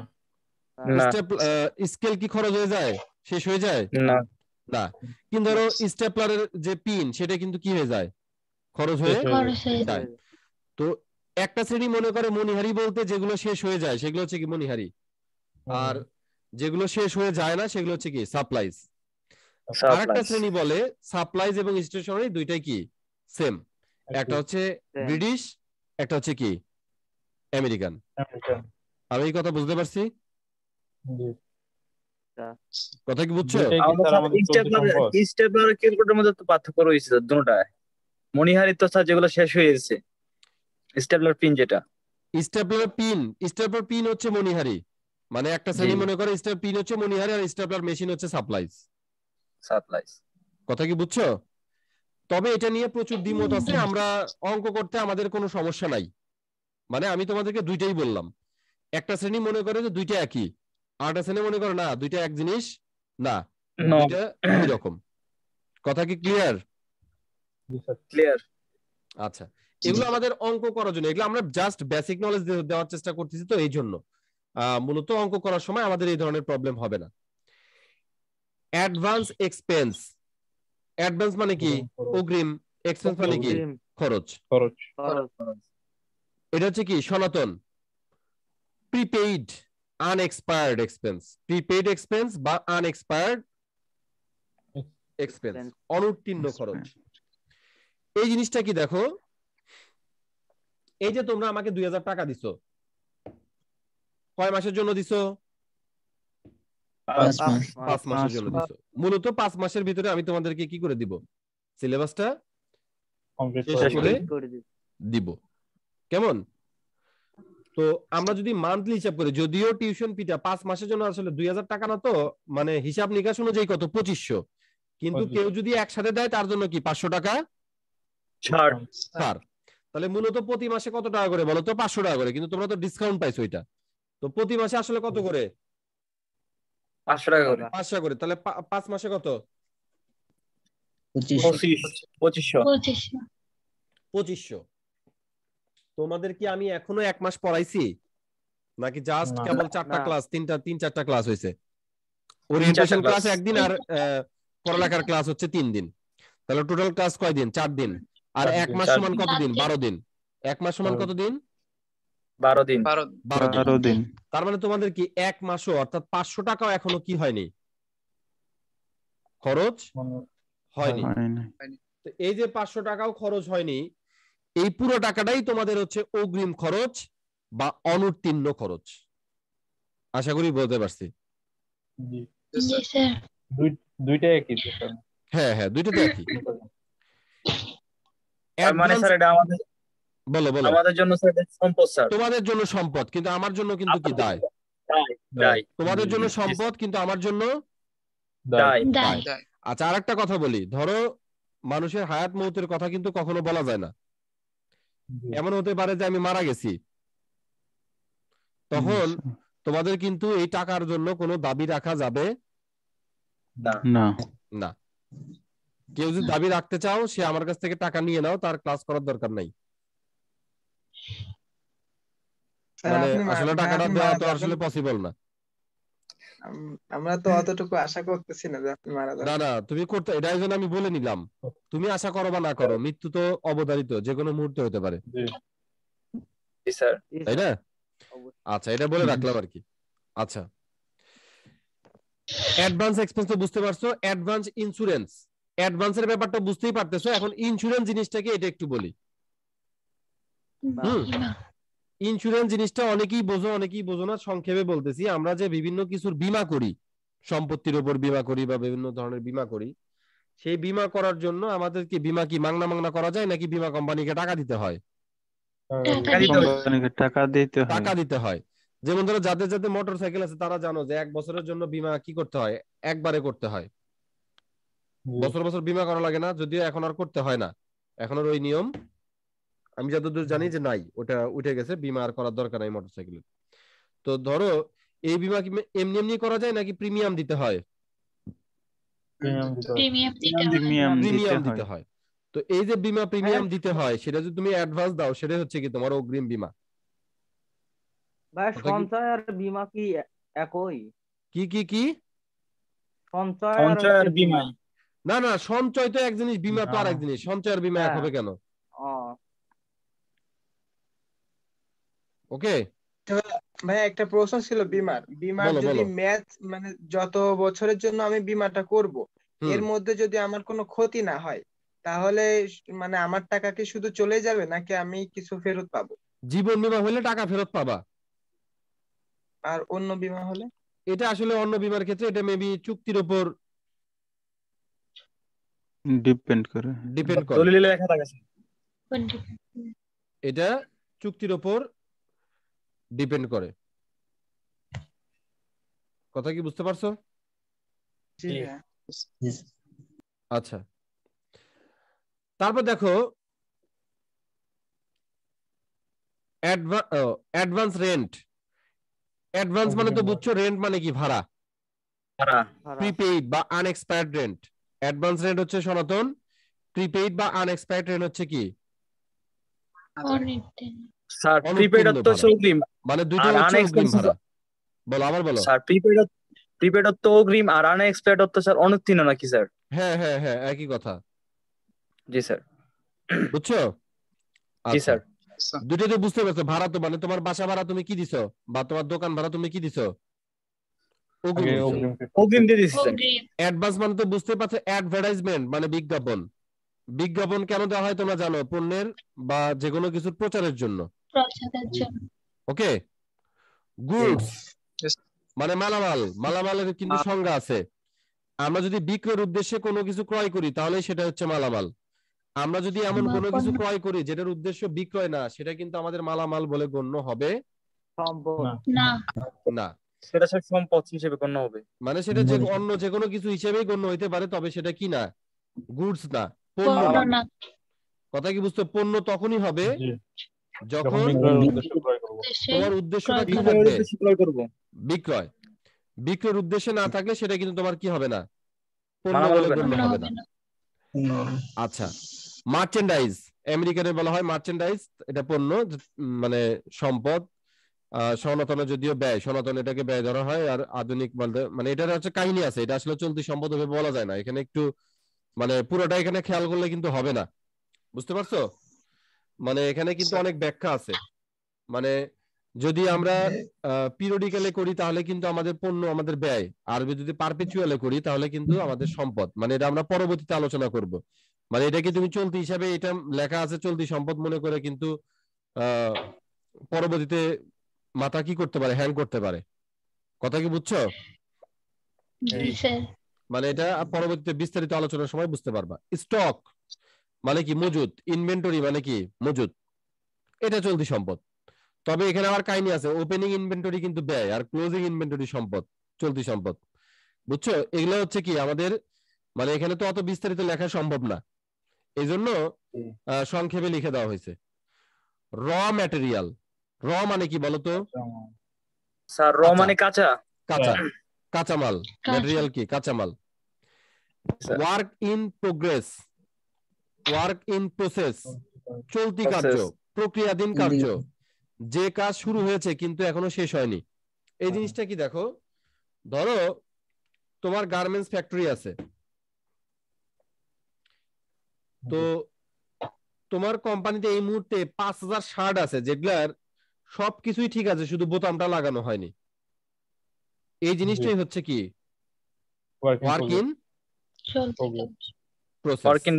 স্কেল কি খরচ হয়ে যায়, শেষ হয়ে যায়? না না। কিন্তু ধরো স্ট্যাপলারের যে পিন সেটা কিন্তু কি হয়ে যায়, খরচ হয়ে যায়। তো একটা শ্রেণী মনে করে মণিহারি বলতে যেগুলো শেষ হয়ে যায় সেগুলো হচ্ছে কি মণিহারি, আর যেগুলো শেষ হয়ে যায় না সেগুলো হচ্ছে কি সাপ্লাইজ। আরেকটা শ্রেণী বলে সাপ্লাইজ এবং স্টেশনারি দুইটাই কি সেম, একটা হচ্ছে ব্রিটিশ, একটা হচ্ছে কি আমেরিকান। আমি এই কথা বুঝতে পারছি? কথা কি বুঝছো? স্টেপলার ক্যালকুলেটরের মধ্যে তো পার্থক্য রয়েছে দুটোটায়। মণিহারি তো স্যার যেগুলো শেষ হয়ে গেছে, স্টেপলার পিন যেটা, স্টেপলার পিন হচ্ছে মণিহারি, মানে একটা শ্রেণী মনে করে স্টেপলার পিন হচ্ছে মণিহারি আর স্টেপলার মেশিন হচ্ছে সাপ্লাইজ। কথা কি বুঝছো? তবে এটা নিয়ে প্রচুর দ্বিমত আছে, আমরা অঙ্ক করতে আমাদের কোনো সমস্যা নাই, মানে আমি তোমাদেরকে দুইটাই বললাম। একটা শ্রেণী মনে করে যে দুইটা একই, আর একটা শ্রেণী মনে করে না দুইটা এক জিনিস না, দুইটা দুই রকম। কথা কি ক্লিয়ার? ক্লিয়ার। আচ্ছা, এগুলো আমাদের অঙ্ক করার জন্য, এগুলো আমরা জাস্ট বেসিক নলেজ দেওয়ার চেষ্টা করতেছি, তো এই জন্য মূলত অঙ্ক করার সময় আমাদের এই ধরনের প্রবলেম হবে না। অ্যাডভান্স এক্সপেন্স, অ্যাডভান্স মানে কি অগ্রিম, এক্সপেন্স মানে কি খরচ। এটা হচ্ছে কি সনাতন। Prepaid unexpired expense, prepaid expense বা আনএক্সপায়ার্ড এক্সপেন্স, অনুত্তীর্ণ খরচ। এই জিনিসটা কি দেখো, এই যে তোমরা আমাকে 2000 টাকা দিছো, কয় মাসের জন্য দিছো? 5 মাসের জন্য দিছো। মূলত 5 মাসের ভিতরে আমি তোমাদেরকে কি করে দিব, সিলেবাসটা শেষ করে দিব। কেমন? তো আমরা যদি মান্থলি হিসাব করি, যদিও টিউশন ফিটা 5 মাসের জন্য আসলে 2000 টাকা না, তো মানে হিসাব নিকাশ অনুযায়ী কত 2500, কিন্তু কেউ যদি একসাথে দেয় তার জন্য কি 500 টাকা ছাড়। তাহলে মূলত প্রতি মাসে কত টাকা করে বলো তো? 500 টাকা করে, কিন্তু তোমরা তো ডিসকাউন্ট পাইছো এটা। তো প্রতি মাসে আসলে কত করে? 500 টাকা করে। 500 করে। তাহলে 5 মাসে কত? 2500। তোমাদের কি আমি এখনো 1 মাস পড়াইছি নাকি জাস্ট কেবল 4টা ক্লাস, 3-4টা ক্লাস হয়েছে? ওরিয়েন্টেশন ক্লাস একদিন আর পড়ালেখার ক্লাস হচ্ছে 3 দিন। তাহলে টোটাল ক্লাস কয়দিন? 4 দিন। আর 4 এক দিন। মাস 4 সমান দিন। কতদিন? 12 দিন। এক মাস সমান 12 কতদিন? 12 দিন। 12 12 দিন। 12 দিন। তার মানে তোমাদের কি এক মাসও অর্থাৎ 500 টাকাও এখনো কি হয়নি, খরচ মানে হয়নি। হয় না। তো এই যে 500 টাকাও খরচ হয়নি, এই পুরো টাকাটাই তোমাদের হচ্ছে অগ্রিম খরচ বা অনুত্তীর্ণ খরচ। আশা করি বলতে পারছি। জি জি স্যার। দুইটাই একই তো স্যার। হ্যাঁ হ্যাঁ, দুইটা তো একই। তার মানে অ্যাডভান্স, স্যার এটা আমাদের বলো বলো। আমাদের জন্য স্যার এটা সম্পদ স্যার। তোমাদের জন্য সম্পদ, কিন্তু আমার জন্য কিন্তু কি দায়। দায় দায় তোমাদের জন্য জি, সম্পদ, কিন্তু আমার জন্য দায়। দায়। দায়। আচ্ছা, আর একটা কথা বলি, ধরো মানুষের হায়াত মৌতের কথা কিন্তু কখনো বলা যায় না। জি। এমন হতে পারে যে আমি মারা গেছি, তখন তোমাদের কিন্তু এই টাকার জন্য কোনো দাবি রাখা যাবে না না। না। কেউ যদি দাবি রাখতে চাও, সে আমার কাছ থেকে টাকা নিয়ে নাও, তার ক্লাস করার দরকার নাই। স্যার মানে আপনি আসলে ভাই টাকাটা আপনি দেওয়া মারা তো যাবেন, আসলে পসিবল না। আমরা তো অতটুকু আশা করতেছি না যে আপনি মারা না যাবেন। না, তুমি করতে, এটাই জন্য আমি বলে নিলাম, তুমি আশা করো বা না করো, মৃত্যু তো অবধারিত, যে কোনো মুহূর্তে হতে পারে, জি জি স্যার। তাই না? অবশ্যই। আচ্ছা, এটা বলে রাখলাম আর কি। আচ্ছা, অ্যাডভান্স এক্সপেন্স তো বুঝতে পারছো। অ্যাডভান্স ইন্স্যুরেন্স, অ্যাডভান্সের ব্যাপারটা বুঝতেই পারতেছো। এখন ইন্স্যুরেন্স জিনিসটাকে এটা একটু বলি। হুম, বিমা। ইন্স্যুরেন্স জিনিসটা অনেকেই বোঝো, অনেকেই বোঝো না। সংক্ষেপে বলতেছি, আমরা যে বিভিন্ন কিছুর বীমা করি, সম্পত্তির উপর বীমা করি বা বিভিন্ন ধরনের বীমা করি, সেই বীমা করার জন্য আমাদের কি বীমা কি মাংনা মাংনা করা যায়, নাকি বীমা কোম্পানিকে টাকা দিতে হয়? টাকা দিতে হয়। কোম্পানিকে টাকা দিতে হয়। টাকা দিতে হয়। যেমন ধরো যাদের যাদের মোটর সাইকেল আছে, তারা জানো যে 1 বছরের জন্য বীমা কি করতে হয়, একবারে করতে হয়। বছর বছর বীমা করা লাগে না, যদিও এখন আর করতে হয় না, এখন আর ওই নিয়ম আমি যতদূর জানি যে নাই, ওটা উঠে গেছে, বীমা আর করার দরকার নাই মোটরসাইকেলের। তো ধরো এই বীমা কি এমনি এমনি করা যায়, নাকি প্রিমিয়াম দিতে হয়? প্রিমিয়াম দিতে হয়। প্রিমিয়াম দিতে হয়। প্রিমিয়াম দিতে প্রিমিয়াম হয়। দিতে হয়। তো এই যে বীমা প্রিমিয়াম দিতে হয়, সেটা যদি তুমি অ্যাডভান্স দাও, সেটা হচ্ছে কি তোমার অগ্রিম বীমা। ভাই কথা কি? সঞ্চয় আর বীমা কি একই? কি কি কি? সঞ্চয় আর সঞ্চয় আর হচ্ছে বীমা। বীমা। না না, সঞ্চয় তো এক জিনিস, বীমা তো না। আরেক জিনিস। সঞ্চয় আর বীমা এক হ্যাঁ। হবে কেন? ও ওকে, ভাই একটা প্রশ্ন ছিল বীমার বলো যদি বলো। ম্যাচ মানে যত বছরের জন্য আমি বীমাটা করব, হুম, এর মধ্যে যদি আমার কোনো ক্ষতি না হয়, তাহলে মানে আমার টাকা কি শুধু চলে যাবে নাকি আমি কিছু ফেরত পাবো? জীবন বীমা হলে টাকা ফেরত পাবা। আর অন্য বীমা হলে? এটা আসলে অন্য বীমার ক্ষেত্রে এটা মেবি চুক্তির উপর ডিপেন্ড করে। ডিপেন্ড করে। দলিলে লেখা থাকে স্যার। কোনটি? এটা চুক্তির উপর ডিপেন্ড করে। কথা কি বুঝতে পারছো? জি জি। হ্যাঁ। আচ্ছা, তারপর দেখো অ্যাডভান্স রেন্ট। অ্যাডভান্স মানে তো বুঝছো, রেন্ট মানে কি ভাড়া, ভাড়া। ভাড়া। প্রিপেইড বা আনএক্সপায়ার্ড রেন্ট। অ্যাডভান্স রেন্ট হচ্ছে সনাতন, প্রিপেইড বা আনএক্সপায়ার্ড রেন্ট হচ্ছে কি অনির্দিষ্ট। স্যার অনুত্তীর্ণ প্রিপেড তো ভাড়া। অগ্রিম মানে দুটো আর হচ্ছে অগ্রিম আনএক্সপেন্সিভ। ভাড়া। বলো, আবার বলো। স্যার প্রিপেড তো অগ্রিম আর আনএক্সপেক্টেড তো স্যার অনুত্তীর্ণ নাকি স্যার? হ্যাঁ হ্যাঁ হ্যাঁ, একই কথা। জি স্যার। বুঝছো? জি আচ্ছা, স্যার। দুটোই তো বুঝতে পারছো। ভাড়া তো মানে তোমার বাসা ভাড়া তুমি কি দিছো, বা তোমার দোকান ভাড়া তুমি কি দিছো, অগ্রিম আগে দিছো। অগ্রিম অগ্রিম দিয়ে দিচ্ছি স্যার। অগ্রিম। অ্যাডভান্স মানে তো বুঝতে পারছো অ্যাডভার্টাইজমেন্ট মানে বিজ্ঞাপন। বিজ্ঞাপন কেন দেওয়া হয় তোমরা জানো, পণ্যের বা যে কোনো কিছুর প্রচারের জন্য। প্রচারের জন্য। ওকে, গুডস মানে মালামাল। মালামালের কিন্তু সংজ্ঞা আছে। আমরা যদি বিক্রয়ের উদ্দেশ্যে কোনো কিছু ক্রয় করি, তাহলে সেটা হচ্ছে মালামাল। আমরা যদি এমন কোনো কিছু পণ্য। ক্রয় করি যেটার উদ্দেশ্য বিক্রয় না, সেটা কিন্তু আমাদের মালামাল বলে গণ্য হবে সম্পদ। না। না। না। সেটা স্যার সম্পদ হিসেবে গণ্য হবে। মানে সেটা যে অন্য যে কোনো কিছু হিসেবেই গণ্য হইতে পারে, তবে সেটা কি না, গুডস না, পণ্য পণ্য না। না। কথা কি বুঝছো? পণ্য তখনই হবে জি। যখন যখন বিক্রয়ের উদ্দেশ্যে ক্রয় করব। উদ্দেশ্যে তোমার উদ্দেশ্যটা কি ক্রয় করা। থাকবে, উদ্দেশ্যে ক্রয় করব। বিক্রয়। বিক্রয়ের উদ্দেশ্যে না থাকলে সেটা কিন্তু তোমার কি হবে না, পণ্য মালামাল বলে হবে না। গণ্য পণ্য হবে হবে না। না। আচ্ছা, মার্চেন্ডাইজ, আমেরিকানে বলা হয় মার্চেন্ডাইজ, এটা পণ্য, মানে সম্পদ। সনাতনে যদিও ব্যয়, সনাতন এটাকে ব্যয় ধরা হয়, আর আধুনিক বলতে মানে এটার হচ্ছে কাহিনী আছে, এটা আসলে চলতি সম্পদ ভাবে বলা যায় না, এখানে একটু মানে পুরোটা এখানে খেয়াল করলে কিন্তু হবে না, বুঝতে পারছো? মানে এখানে কিন্তু অনেক ব্যাখ্যা আছে। মানে যদি আমরা পিরিয়ডিক্যালে করি তাহলে কিন্তু আমাদের পণ্য, আমাদের ব্যয়, আর যদি পারপেচুয়ালে করি তাহলে কিন্তু আমাদের সম্পদ। মানে এটা আমরা পরবর্তীতে আলোচনা করব। মানে এটাকে তুমি চলতি হিসাবে, এটা লেখা আছে চলতি সম্পদ মনে করে, কিন্তু পরবর্তীতে মাথা কি করতে পারে, হ্যাং করতে পারে। কথা কি বুঝছো? জি স্যার। মানে এটা পরবর্তীতে বিস্তারিত আলোচনার সময় বুঝতে পারবা। স্টক মানে কি? মজুদ। ইনভেন্টরি মানে কি? মজুদ। এটা চলতি সম্পদ। তবে এখানে আবার কাহিনী আছে, ওপেনিং ইনভেন্টরি কিন্তু ব্যয়, আর ক্লোজিং ইনভেন্টরি সম্পদ, চলতি সম্পদ। বুঝছো? এগুলো হচ্ছে কি আমাদের, মানে এখানে তো অত বিস্তারিত লেখা সম্ভব না, এই জন্য সংক্ষেপে লিখে দেওয়া হয়েছে। র ম্যাটেরিয়াল। র মানে কি বলতো? স্যার র মানে কাঁচা। কাঁচা, কাঁচামাল। কাঁচা। ম্যাটেরিয়াল কি? কাঁচামাল। Work in progress, work in process, চলতি কার্য, প্রক্রিয়াধীন কার্য, যে কাজ শুরু হয়েছে কিন্তু এখনো শেষ হয়নি। এই জিনিসটা কি দেখো, ধরো তোমার গার্মেন্টস ফ্যাক্টরি আছে, তো তোমার কোম্পানিতে এই মুহূর্তে 5000 শার্ট আছে, যেগুলার সবকিছুই ঠিক আছে, শুধু বোতামটা লাগানো হয়নি। এই জিনিসটাই হচ্ছে কি? ওয়ার্ক ইন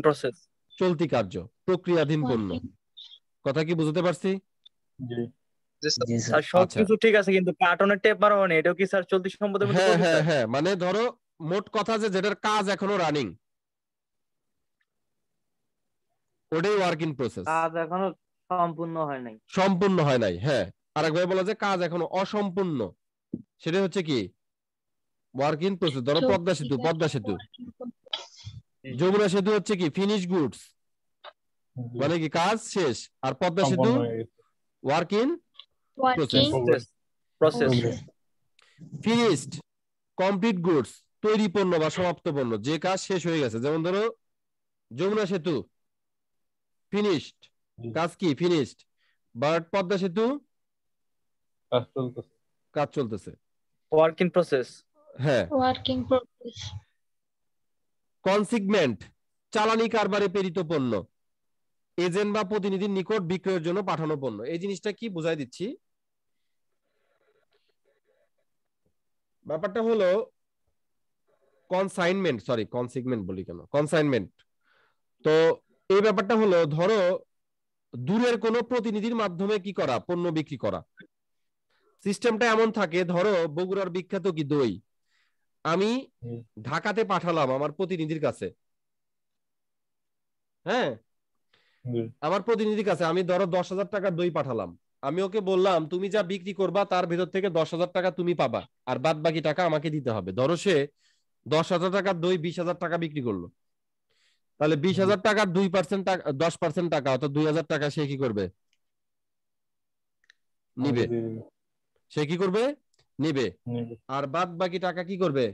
প্রসেস, চলতি কার্য, প্রক্রিয়াধীন পণ্য। কথা কি বুঝতে পারছি? স্যার সবকিছু ঠিক আছে কিন্তু কার্টনের টেপ মারা হয়নি, এটাও কি স্যার চলতি সম্পদের মধ্যে হ্যাঁ পড়বে হ্যাঁ স্যার? হ্যাঁ, মানে ধরো মোট কথা যে যেটার কাজ এখনো রানিং, ওটাই ওয়ার্ক ইন প্রসেস। কাজ এখনো সম্পূর্ণ হয় নাই। সম্পূর্ণ হয় নাই, হ্যাঁ। আরেকবার বলা যায় কাজ এখনো অসম্পূর্ণ, সেটা হচ্ছে কি? Work in process. ধরো পদ্মা সেতু, পদ্মা সেতু, যমুনা সেতু হচ্ছে কি? ফিনিশ গুডস, মানে কি কাজ শেষ। আর পদ্মা সেতু work in process. Finished, complete goods, তৈরি পণ্য বা সমাপ্ত পণ্য, যে কাজ শেষ হয়ে গেছে। যেমন ধরো যমুনা সেতু ফিনিশড, কাজ কি? ফিনিশড। বাট পদ্মা সেতু কাজ চলতেছে, ওয়ার্ক ইন প্রসেস। হ্যাঁ। Working process. কনসিগমেন্ট, চালানি কারবারে প্রেরিত পণ্য, এজেন্ট বা প্রতিনিধির নিকট বিক্রয়ের জন্য পাঠানো পণ্য। এই জিনিসটা কি বুঝাই দিচ্ছি, ব্যাপারটা হলো কনসাইনমেন্ট, সরি কনসিগমেন্ট বলি কেন, কনসাইনমেন্ট। তো এই ব্যাপারটা হলো, ধরো দূরের কোনো প্রতিনিধির মাধ্যমে কি করা? পণ্য বিক্রি করা। সিস্টেমটা এমন থাকে, ধরো বগুড়ার বিখ্যাত কি দই, আমি ঢাকাতে পাঠালাম আমার প্রতিনিধির কাছে, হ্যাঁ, আমার প্রতিনিধির কাছে আমি ধরো 10,000 টাকা দই পাঠালাম। আমি ওকে বললাম তুমি যা বিক্রি করবা তার ভেতর থেকে 10,000 টাকা তুমি পাবা, আর বাদ বাকি টাকা আমাকে দিতে হবে। ধরো সে 10,000 টাকার দই 20,000 টাকা বিক্রি করলো, তাহলে 20,000 টাকার 2% টাকা, 10% টাকা, অর্থাৎ 2,000 টাকা সে কি করবে? নিবে। সে কি করবে? নিবে। আর বাদ বাকি টাকা কি করবে?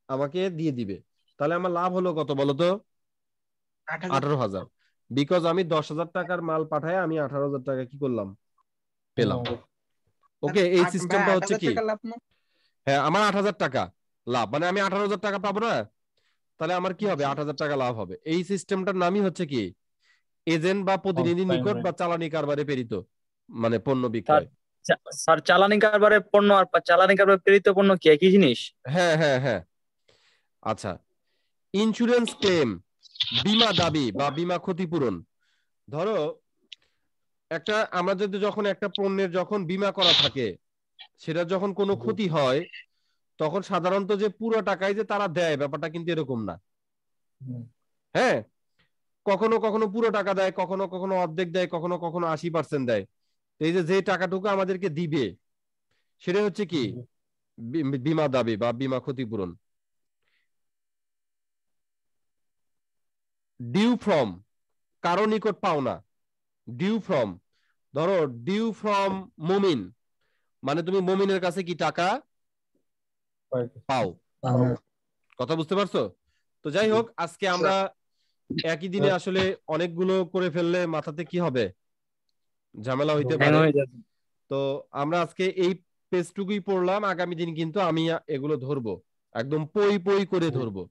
আমাকে দিয়ে দিবে। তাহলে আমার লাভ হলো কত বলতো? 18,000। বিকজ আমি 10,000 টাকার মাল পাঠায় আমি 18,000 টাকা কি করলাম? পেলাম। ওকে, এই সিস্টেমটা হচ্ছে কি? হ্যাঁ, আমার 8,000 টাকা লাভ, মানে আমি 18,000 টাকা পাবো না, তাহলে আমার কি হবে? 8,000 টাকা লাভ হবে। এই সিস্টেমটার নামই হচ্ছে কি? এজেন্ট বা প্রতিনিধি নিকট বা চালানি কারবারে প্রেরিত, মানে পণ্য বিক্রয়। স্যার চালানি কারবারে পণ্য আর চালানি কারবারে প্রেরিত পণ্য কি একই জিনিস? হ্যাঁ হ্যাঁ হ্যাঁ। আচ্ছা, ইন্স্যুরেন্স ক্লেম, বীমা দাবি বা বীমা ক্ষতিপূরণ। ধরো একটা, আমরা যদি যখন একটা পণ্যের যখন বীমা করা থাকে, সেটা যখন কোনো ক্ষতি হয়, তখন সাধারণত যে পুরো টাকাই যে তারা দেয়, ব্যাপারটা কিন্তু এরকম না। হ্যাঁ, কখনো কখনো পুরো টাকা দেয়, কখনো কখনো অর্ধেক দেয়, কখনো কখনো 80% দেয়। এই যে টাকাটুকু আমাদেরকে দিবে, সেটা হচ্ছে কি? বীমা দাবি বা বীমা ক্ষতিপূরণ। ডিউ ফ্রম, কারো নিকট পাওনা। ডিউ ফ্রম, ধরো ডিউ ফ্রম মমিন, মানে তুমি মমিনের কাছে কি টাকা পাও। কথা বুঝতে পারছো? তো যাই হোক, আজকে আমরা একই দিনে আসলে অনেকগুলো করে ফেললে মাথাতে কি হবে? ঝামেলা হইতে পারে। তো আমরা আজকে এই পেজটুকুই পড়লাম, আগামী দিন কিন্তু আমি এগুলো ধরবো, একদম পই পই করে ধরবো।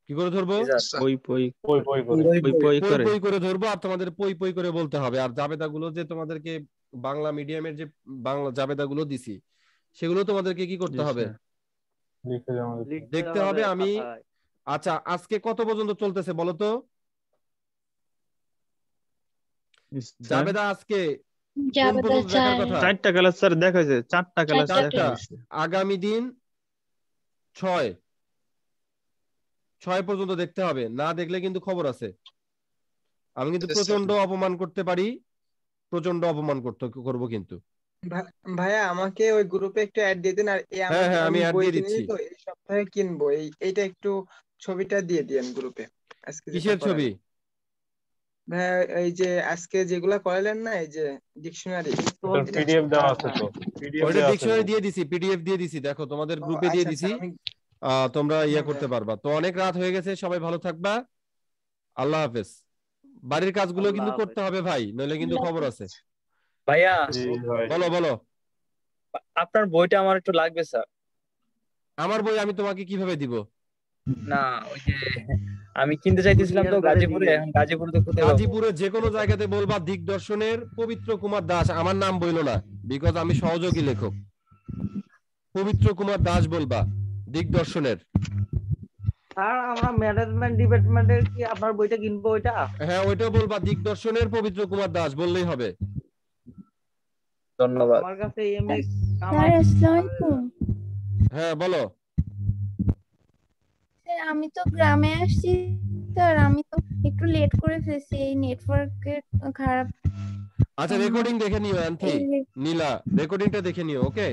কি করে ধরবো? জি স্যার। পই পই পই পই করে পই পই পই। পই পই করে। পই করে ধরবো আর তোমাদের পই পই করে বলতে হবে। আর জাবেদাগুলো যে তোমাদেরকে বাংলা মিডিয়ামের যে বাংলা জাবেদাগুলো দিছি সেগুলো তোমাদেরকে কি করতে জি হবে? স্যার। লিখে জমা দিতে হবে। লিখতে দেখতে হবে। আমি খাতায়। আচ্ছা আজকে কত পর্যন্ত চলতেছে বলো তো? জি স্যার। জাবেদা আজকে কোন জাবেদা পর্যন্ত দেখার 4 কথা? 4টা ক্লাস স্যার দেখা হয়েছে, 4টা ক্লাস দেখা চারটা। হয়েছে। আগামী দিন 6 পর্যন্ত দেখতে হবে, না দেখলে কিন্তু খবর আছে। আমি কিন্তু প্রচন্ড অপমান করতে পারি, প্রচন্ড অপমান করবো কিন্তু। ভাইয়া আমাকে ওই গ্রুপে একটু অ্যাড দিয়ে দিন। আর হ্যাঁ হ্যাঁ আমি অ্যাড বই দিয়ে কিনেছি দিচ্ছি। তো এই সপ্তাহে কিনবো, এইটা একটু ছবিটা দিয়ে দিয়েন গ্রুপে আজকে যেটা কিসের ছবি? করালেন। ভাইয়া এই যে আজকে যেগুলা করালেন না, এই যে ডিকশনারি, তোর পিডিএফ দেওয়া আছে তো, পিডিএফ ওইটা দেওয়া আছে ডিকশনারি তো। দিয়ে দিছি, পিডিএফ দিয়ে দিছি, দেখো তোমাদের গ্রুপে দিয়ে আচ্ছা দিছি। আমি তোমরা ইয়ে হ্যাঁ করতে ভাইয়া। পারবা। তো অনেক রাত হয়ে গেছে, সবাই ভালো থাকবা, আল্লাহ হাফেজ। বাড়ির কাজগুলো আল্লাহ কিন্তু হাফেজ। করতে হবে ভাই, নইলে কিন্তু খবর আছে। ভাইয়া জি ভাই। বলো বলো। আপনার বইটা আমার একটু লাগবে স্যার। আমার বই আমি তোমাকে কিভাবে দিব? না ওই যে আমি কিনতে চাইতেছিলাম তো কুরিয়ার করে গাজীপুরে, দিবেন। এখন গাজীপুরে তো কোথায় পাবো? গাজীপুরে যে কোনো জায়গাতে বলবা দিগদর্শনের পবিত্র কুমার দাস, আমার নাম বইলো না, বিকজ আমি সহযোগী লেখক। পবিত্র কুমার দাস বলবা, দিগদর্শনের। স্যার আমরা ম্যানেজমেন্ট ডিপার্টমেন্টের কি আপনার বইটা কিনবো ওইটা? হ্যাঁ ওইটা বলবা, দিগদর্শনের পবিত্র কুমার দাস বললেই হবে। ধন্যবাদ। আমার কাছে এমনি স্যার আসসালামু আলাইকুম। হ্যাঁ বলো। স্যার আমি তো গ্রামে আসছি স্যার, আমি তো একটু লেট করে ফেলছি, এই নেটওয়ার্কের খারাপ। আচ্ছা রেকর্ডিং দেখে নিও অ্যান্থি, নীলা রেকর্ডিংটা দেখে নিও। ওকে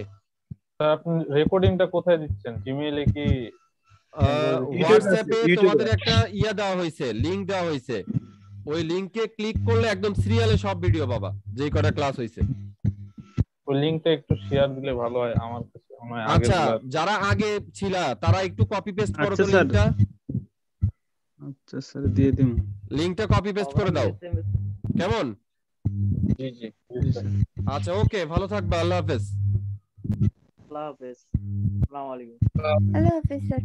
স্যার আপনি রেকর্ডিংটা কোথায় দিচ্ছেন? জিমেইলে কি? হোয়াটসঅ্যাপে ইউটিউবে। তোমাদের একটা দেওয়া হয়েছে, লিংক দেওয়া হয়েছে। ওই লিংকে ক্লিক করলে একদম সিরিয়ালে সব ভিডিও পাবা, যেই কটা ক্লাস হয়েছে। ওই লিংকটা একটু শেয়ার দিলে ভালো হয়, আমার কাছে মনে হয় আগে আচ্ছা যারা আগে ছিলা তারা একটু কপি পেস্ট করো তো আচ্ছা, স্যার। লিংকটা। আচ্ছা স্যার দিয়ে দিন। লিংকটা কপি পেস্ট করে দাও, কেমন? জি জি। আচ্ছা ওকে, ভালো থাকবা, আল্লাহ হাফেজ। আল্লাহ হাফেজ। আসসালামু আলাইকুম। আল্লাহ হাফেজ স্যার।